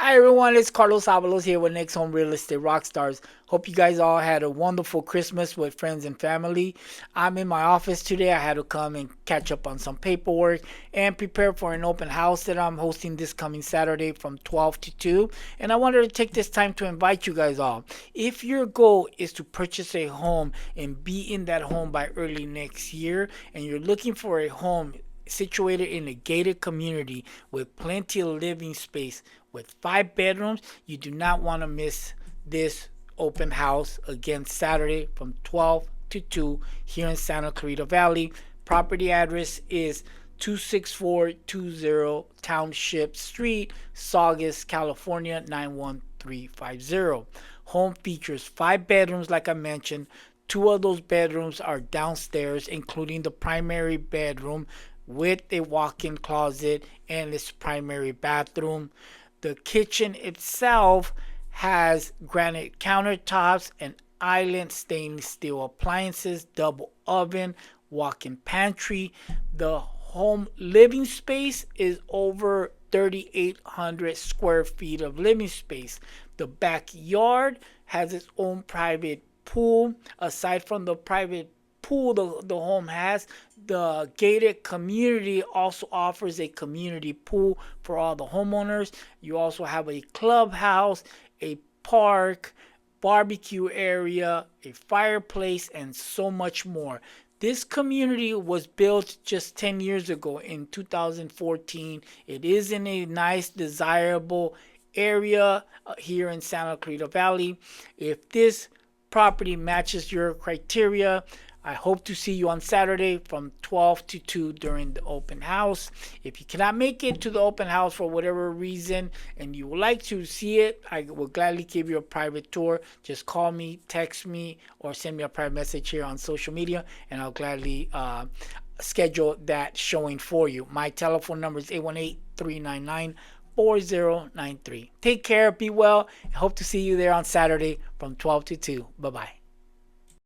Hi everyone, it's Carlos Avalos here with NextHome Real Estate Rockstars. Hope you guys all had a wonderful Christmas with friends and family. I'm in my office today. I had to come and catch up on some paperwork and prepare for an open house that I'm hosting this coming Saturday from 12 to 2. And I wanted to take this time to invite you guys all. If your goal is to purchase a home and be in that home by early next year, and you're looking for a home situated in a gated community with plenty of living space with 5 bedrooms, you do not want to miss this open house again Saturday from 12 to 2 here in Santa Clarita Valley. Property address is 26420 Township Street, Saugus, California 91350. Home features 5 bedrooms, like I mentioned. 2 of those bedrooms are downstairs, including the primary bedroom with a walk-in closet and its primary bathroom. The kitchen itself has granite countertops and island stainless steel appliances, double oven, walk-in pantry. The home living space is over 3,800 square feet of living space. The backyard has its own private pool. Aside from the private pool the home has, the gated community also offers a community pool for all the homeowners. You also have a clubhouse, a park, barbecue area, a fireplace, and so much more. This community was built just 10 years ago in 2014. It is in a nice, desirable area here in Santa Clarita Valley. If this property matches your criteria, I hope to see you on Saturday from 12 to 2 during the open house. If you cannot make it to the open house for whatever reason and you would like to see it, I will gladly give you a private tour. Just call me, text me, or send me a private message here on social media, and I'll gladly schedule that showing for you. My telephone number is 818-399-4093. Take care, be well, and hope to see you there on Saturday from 12 to 2. Bye-bye.